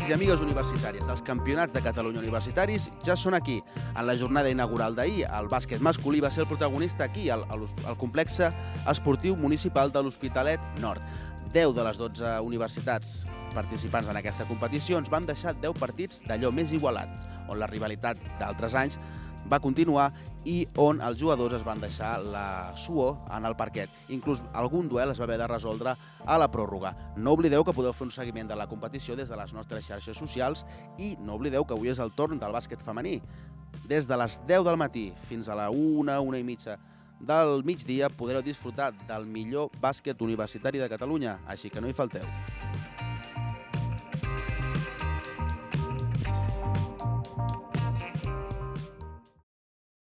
Amics i amigues universitàries, els campionats de Catalunya universitaris ja són aquí. En la jornada inaugural d'ahir, el bàsquet masculí va ser el protagonista aquí, al complex esportiu municipal de l'Hospitalet Nord. 10 de les 12 universitats participants en aquesta competició ens van deixar 10 partits d'allò més igualat, on la rivalitat d'altres anys va continuar i on els jugadors es van deixar la suor en el parquet. Inclús algun duel es va haver de resoldre a la pròrroga. No oblideu que podeu fer un seguiment de la competició des de les nostres xarxes socials i no oblideu que avui és el torn del bàsquet femení. Des de les 10 del matí fins a la 1 i mitja del migdia podreu disfrutar del millor bàsquet universitari de Catalunya, així que no hi falteu.